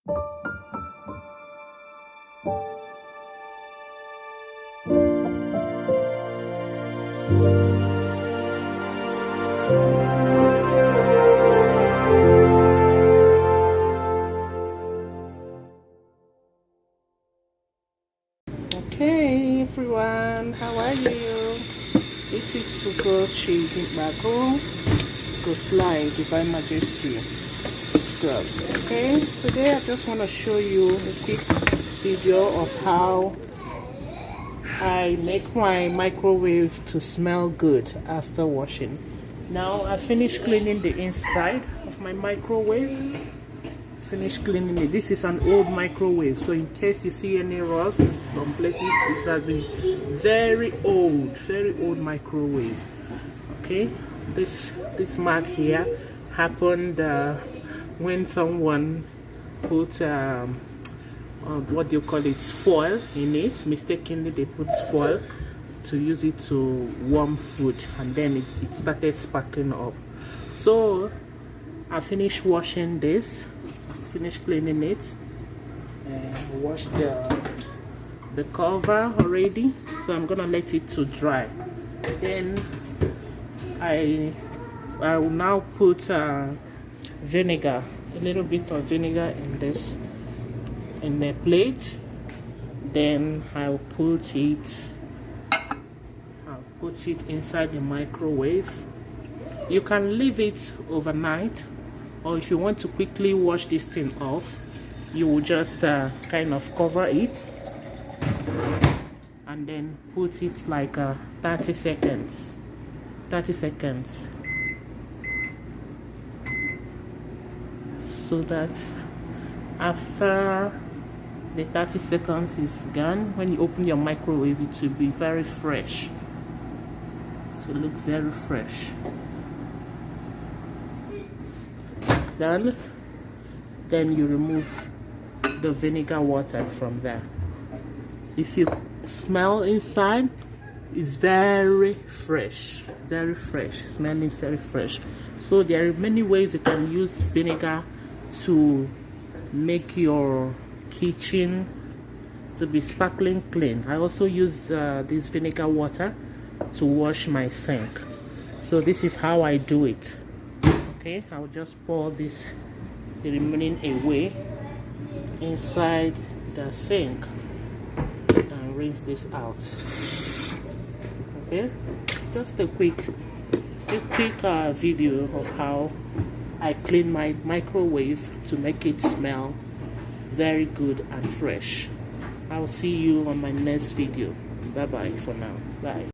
Okay everyone, how are you? This is Sugar Chicken Bago Slide Divine Majesty Scrub. Okay, today I just want to show you a quick video of how I make my microwave to smell good after washing. Now I finished cleaning the inside of my microwave. Finish cleaning it. This is an old microwave, so in case you see any rust, some places it has been very old microwave. Okay, this mark here happened when someone put what do you call it, foil in it. Mistakenly they put foil to use it to warm food, and then it started sparking up. So I finished washing this. I finished cleaning it and washed the cover already, so I'm gonna let it to dry. Then I will now put vinegar, a little bit of vinegar in a plate. Then I'll put it inside the microwave. You can leave it overnight, or if you want to quickly wash this thing off, you will just kind of cover it and then put it like 30 seconds, so that after the 30 seconds is gone, when you open your microwave, it will be very fresh. So it looks very fresh. Done. Then you remove the vinegar water from there. If you smell inside, it's very fresh, smelling very fresh. So there are many ways you can use vinegar to make your kitchen to be sparkling clean. I also used this vinegar water to wash my sink. So this is how I do it. Okay, I'll just pour the remaining away inside the sink and rinse this out. Okay, just a quick video of how I clean my microwave to make it smell very good and fresh. I'll see you on my next video. Bye bye for now. Bye.